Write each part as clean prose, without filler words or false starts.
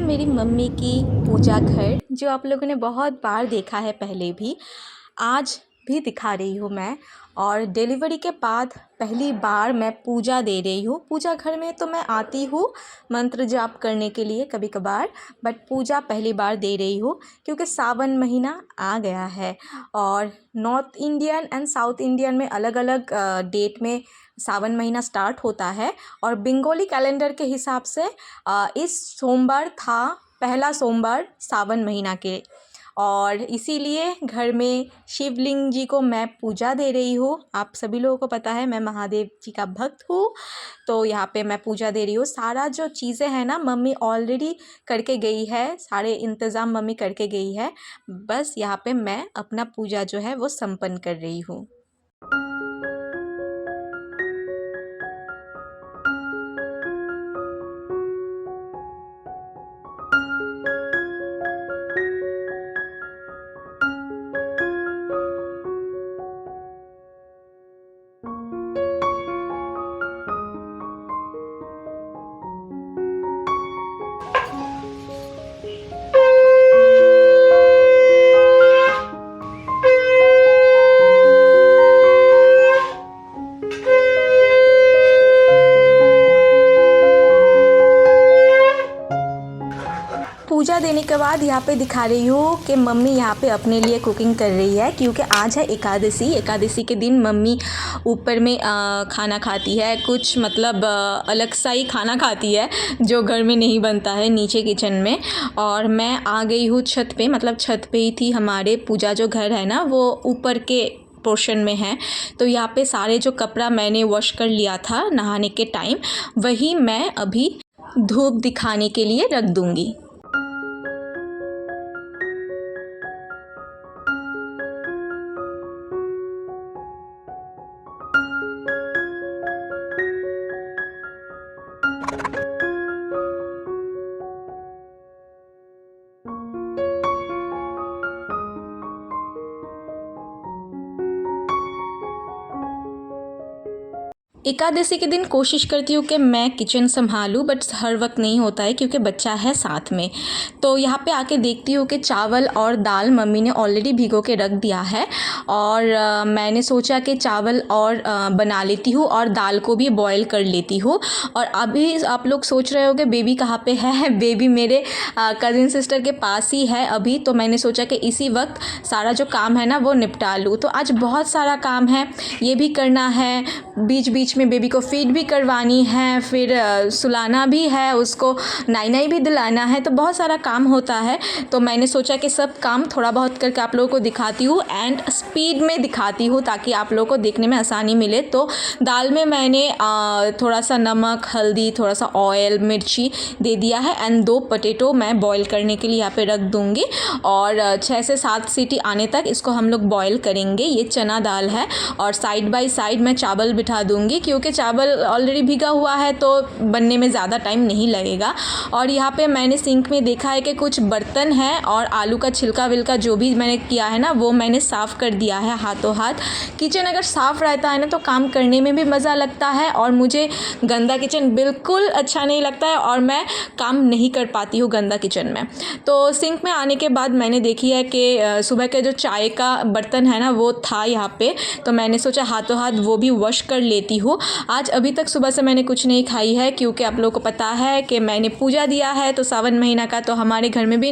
मेरी मम्मी की पूजा घर, जो आप लोगों ने बहुत बार देखा है पहले भी, आज भी दिखा रही हूँ मैं। और डिलीवरी के बाद पहली बार मैं पूजा दे रही हूँ। पूजा घर में तो मैं आती हूँ मंत्र जाप करने के लिए कभी कभार, बट पूजा पहली बार दे रही हूँ क्योंकि सावन महीना आ गया है। और north Indian and south Indian में अलग अलग डेट में सावन महीना स्टार्ट होता है। और बंगाली कैलेंडर के हिसाब से इस सोमवार था पहला सोमवार सावन महीना के, और इसीलिए घर में शिवलिंग जी को मैं पूजा दे रही हूँ। आप सभी लोगों को पता है मैं महादेव जी का भक्त हूँ, तो यहाँ पे मैं पूजा दे रही हूँ। सारा जो चीज़ें हैं ना मम्मी ऑलरेडी करके गई है, सारे इंतज़ाम मम्मी करके गई है। बस यहाँ पे मैं अपना पूजा जो है वो संपन्न कर रही हूँ। पूजा देने के बाद यहाँ पे दिखा रही हूँ कि मम्मी यहाँ पे अपने लिए कुकिंग कर रही है, क्योंकि आज है एकादशी। एकादशी के दिन मम्मी ऊपर में खाना खाती है, कुछ मतलब अलग सा ही खाना खाती है जो घर में नहीं बनता है नीचे किचन में। और मैं आ गई हूँ छत पे, मतलब छत पे ही थी। हमारे पूजा जो घर है ना वो ऊपर के पोर्शन में है, तो यहाँ पे सारे जो कपड़ा मैंने वॉश कर लिया था नहाने के टाइम, वही मैं अभी धूप दिखाने के लिए रख दूँगी। एकादशी के दिन कोशिश करती हूँ कि मैं किचन संभालूँ, बट हर वक्त नहीं होता है क्योंकि बच्चा है साथ में। तो यहाँ पे आके देखती हूँ कि चावल और दाल मम्मी ने ऑलरेडी भिगो के रख दिया है। और मैंने सोचा कि चावल और बना लेती हूँ और दाल को भी बॉईल कर लेती हूँ। और अभी आप लोग सोच रहे होंगे बेबी कहाँ पे है। बेबी मेरे कज़िन सिस्टर के पास ही है अभी, तो मैंने सोचा कि इसी वक्त सारा जो काम है ना वो निपटा लूँ। तो आज बहुत सारा काम है, ये भी करना है, बीच बीच में बेबी को फीड भी करवानी है, फिर सुलाना भी है, उसको नाई नाई भी दिलाना है, तो बहुत सारा काम होता है। तो मैंने सोचा कि सब काम थोड़ा बहुत करके आप लोगों को दिखाती हूँ एंड स्पीड में दिखाती हूँ ताकि आप लोगों को देखने में आसानी मिले। तो दाल में मैंने थोड़ा सा नमक, हल्दी, थोड़ा सा ऑयल, मिर्ची दे दिया है एंड 2 पोटैटो मैं बॉईल करने के लिए यहाँ पे रख दूँगी। और 6 से 7 सीटी आने तक इसको हम लोग बॉईल करेंगे। ये चना दाल है और साइड बाय साइड मैं चावल बिठा दूँगी, क्योंकि चावल ऑलरेडी भीगा हुआ है तो बनने में ज़्यादा टाइम नहीं लगेगा। और यहाँ पे मैंने सिंक में देखा है कि कुछ बर्तन हैं और आलू का छिलका विलका जो भी मैंने किया है ना वो मैंने साफ़ कर दिया है हाथों हाथ। किचन अगर साफ़ रहता है ना तो काम करने में भी मज़ा लगता है, और मुझे गंदा किचन बिल्कुल अच्छा नहीं लगता है और मैं काम नहीं कर पाती हूँ गंदा किचन में। तो सिंक में आने के बाद मैंने देखी है कि सुबह के जो चाय का बर्तन है ना वो था यहाँ पे, तो मैंने सोचा हाथों हाथ वो भी वॉश कर लेती हूँ। आज अभी तक सुबह से मैंने कुछ नहीं खाई है क्योंकि आप लोगों को पता है कि मैंने पूजा दिया है, तो सावन महीना का तो हमारे घर में भी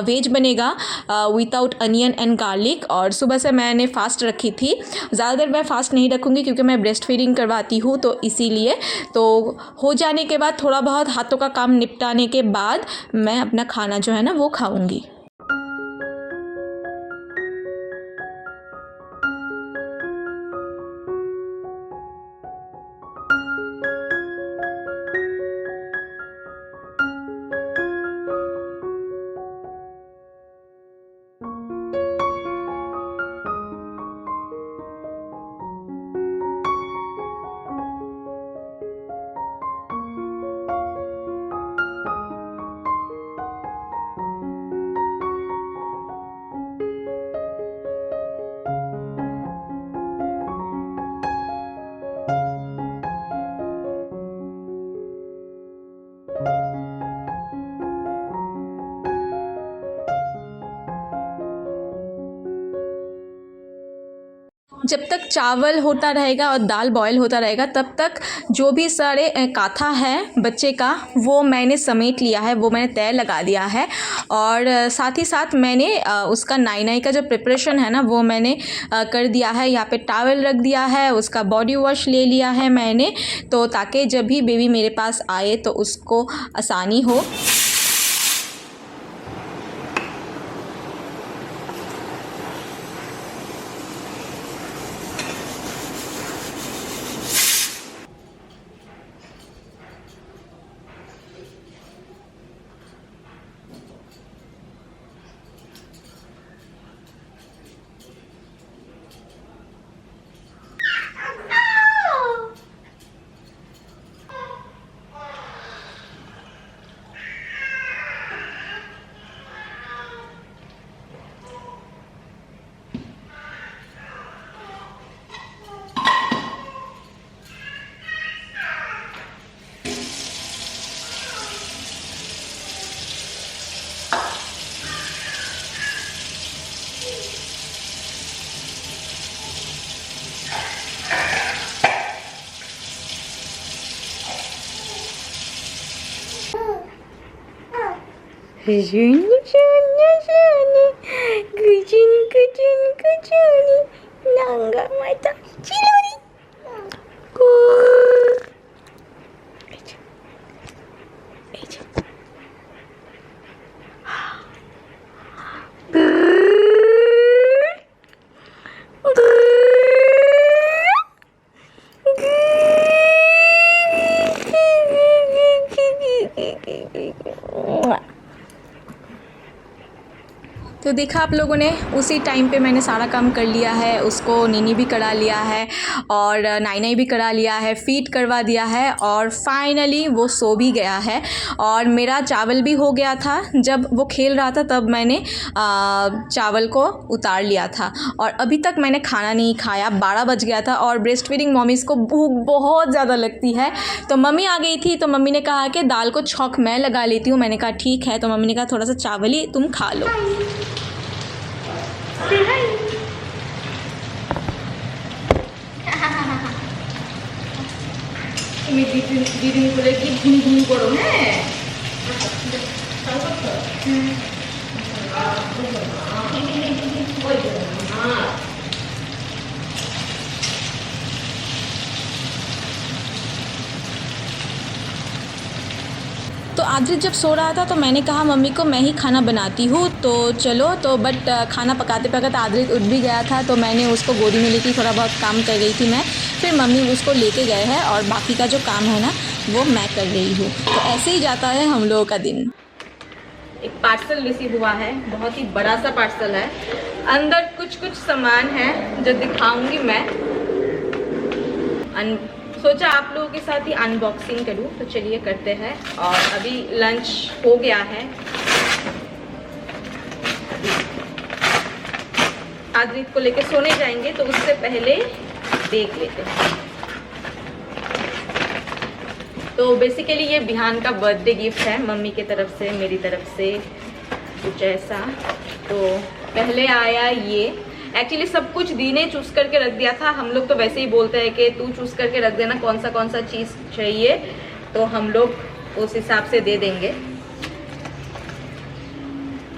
वेज बनेगा विदाउट अनियन एंड गार्लिक। और सुबह से मैंने फ़ास्ट रखी थी, ज़्यादा देर मैं फ़ास्ट नहीं रखूँगी क्योंकि मैं ब्रेस्ट फीडिंग करवाती हूँ, तो इसीलिए। तो हो जाने के बाद थोड़ा बहुत हाथों का काम निपटाने के बाद मैं अपना खाना जो है ना वो खाऊँगी। जब तक चावल होता रहेगा और दाल बॉयल होता रहेगा तब तक जो भी सारे काथा है बच्चे का वो मैंने समेट लिया है, वो मैंने तय लगा दिया है। और साथ ही साथ मैंने उसका नाई नाई का जो प्रिपरेशन है ना वो मैंने कर दिया है। यहाँ पे टॉवल रख दिया है, उसका बॉडी वॉश ले लिया है मैंने, तो ताकि जब भी बेबी मेरे पास आए तो उसको आसानी हो। Kucuni, nangga mata ciluri. तो देखा आप लोगों ने, उसी टाइम पे मैंने सारा काम कर लिया है। उसको नीनी भी करा लिया है और नाई नाई भी करा लिया है, फीड करवा दिया है और फाइनली वो सो भी गया है। और मेरा चावल भी हो गया था, जब वो खेल रहा था तब मैंने चावल को उतार लिया था। और अभी तक मैंने खाना नहीं खाया, 12 बज गया था और ब्रेस्ट फीडिंग मॉमीज़ को भूख बहुत ज़्यादा लगती है। तो मम्मी आ गई थी, तो मम्मी ने कहा कि दाल को छौंक मैं लगा लेती हूँ। मैंने कहा ठीक है, तो मम्मी ने कहा थोड़ा सा चावल ही तुम खा लो। दीदी बोले कि घूम घूम करो है। तो आदित्य जब सो रहा था तो मैंने कहा मम्मी को मैं ही खाना बनाती हूँ, तो चलो। तो बट खाना पकाते पकाते आदित्य उठ भी गया था, तो मैंने उसको गोदी में लेके थोड़ा बहुत काम कर रही थी मैं। फिर मम्मी उसको लेके गए हैं और बाकी का जो काम है ना वो मैं कर रही हूँ। तो ऐसे ही जाता है हम लोगों का दिन। एक पार्सल रिसीव हुआ है, बहुत ही बड़ा सा पार्सल है। अंदर कुछ कुछ सामान है जो दिखाऊंगी मैं। सोचा आप लोगों के साथ ही अनबॉक्सिंग करूं, तो चलिए करते हैं। और अभी लंच हो गया है, आदित्य को लेके सोने जाएंगे, तो उससे पहले देख लेते हैं। तो बेसिकली ये बिहान का बर्थडे गिफ्ट है, मम्मी की तरफ से, मेरी तरफ से, कुछ ऐसा। तो पहले आया ये, एक्चुअली सब कुछ दी ने चूज़ करके रख दिया था। हम लोग तो वैसे ही बोलते हैं कि तू चूज़ करके रख देना कौन सा चीज़ चाहिए, तो हम लोग उस हिसाब से दे देंगे।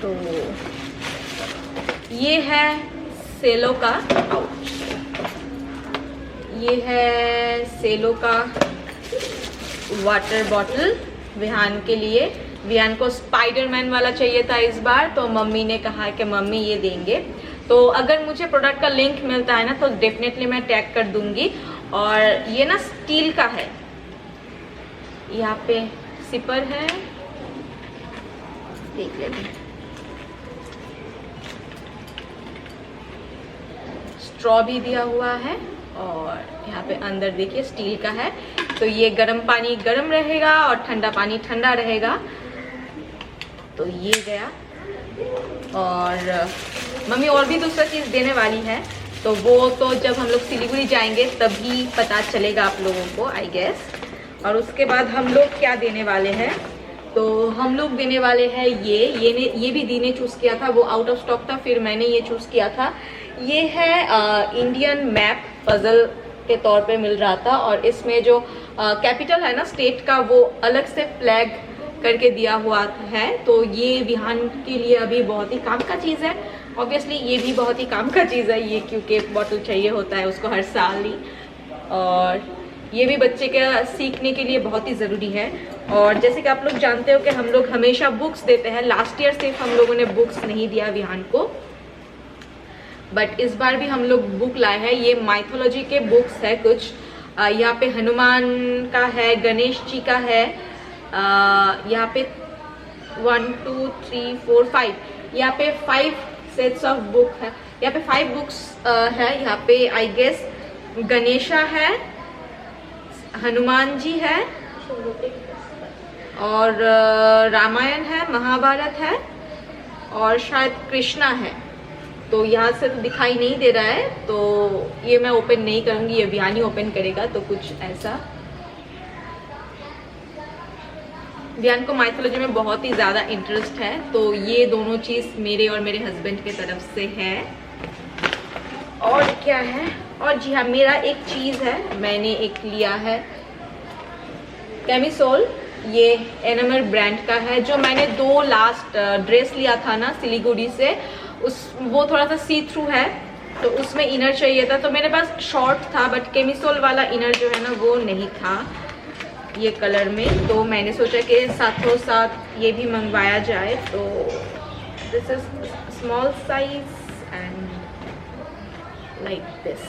तो ये है सेलो का पाउच, ये है सेलो का वाटर बॉटल विहान के लिए। विहान को स्पाइडरमैन वाला चाहिए था इस बार, तो मम्मी ने कहा कि मम्मी ये देंगे। तो अगर मुझे प्रोडक्ट का लिंक मिलता है ना तो डेफिनेटली मैं टैग कर दूंगी। और ये ना स्टील का है, यहाँ पे सिपर है, देख लेते हैं। स्ट्रॉ भी दिया हुआ है और यहाँ पे अंदर देखिए स्टील का है। तो ये गर्म पानी गर्म रहेगा और ठंडा पानी ठंडा रहेगा। तो ये गया। और मम्मी और भी दूसरा चीज़ देने वाली है, तो वो तो जब हम लोग सिलीगुड़ी जाएंगे तभी पता चलेगा आप लोगों को, आई गेस। और उसके बाद हम लोग क्या देने वाले हैं, तो हम लोग देने वाले हैं ये भी दी ने चूज़ किया था, वो आउट ऑफ स्टॉक था, फिर मैंने ये चूज़ किया था। ये है इंडियन मैप पजल के तौर पे मिल रहा था, और इसमें जो कैपिटल है ना स्टेट का, वो अलग से फ्लैग करके दिया हुआ है। तो ये विहान के लिए अभी बहुत ही काम का चीज़ है। ऑब्वियसली ये भी बहुत ही काम का चीज़ है ये, क्योंकि बॉटल चाहिए होता है उसको हर साल ही, और ये भी बच्चे के सीखने के लिए बहुत ही ज़रूरी है। और जैसे कि आप लोग जानते हो कि हम लोग हमेशा बुक्स देते हैं। लास्ट ईयर सिर्फ हम लोगों ने बुक्स नहीं दिया विहान को, बट इस बार भी हम लोग बुक लाए हैं। ये माइथोलॉजी के बुक्स है कुछ। यहाँ पे हनुमान का है, गणेश जी का है। यहाँ पे 1 2 3 4 5, यहाँ पे 5 सेट्स ऑफ बुक है। यहाँ पे 5 बुक्स है। यहाँ पे आई गेस गणेशा है, हनुमान जी है, और रामायण है, महाभारत है, और शायद कृष्णा है। तो यहाँ से तो दिखाई नहीं दे रहा है, तो ये मैं ओपन नहीं करूँगी, ये विहानी ओपन करेगा। तो कुछ ऐसा, विहान को माइथोलॉजी में बहुत ही ज़्यादा इंटरेस्ट है, तो ये दोनों चीज़ मेरे और मेरे हस्बैंड के तरफ से है। और क्या है, और जी हाँ, मेरा एक चीज़ है, मैंने एक लिया है कैमिसोल। ये एनएमआर ब्रांड का है। जो मैंने 2 लास्ट ड्रेस लिया था ना सिलीगुड़ी से, वो थोड़ा सा सी थ्रू है, तो उसमें इनर चाहिए था। तो मेरे पास शॉर्ट था, बट कैमिसोल वाला इनर जो है ना वो नहीं था ये कलर में। तो मैंने सोचा कि साथों साथ ये भी मंगवाया जाए। तो this is small size and like this.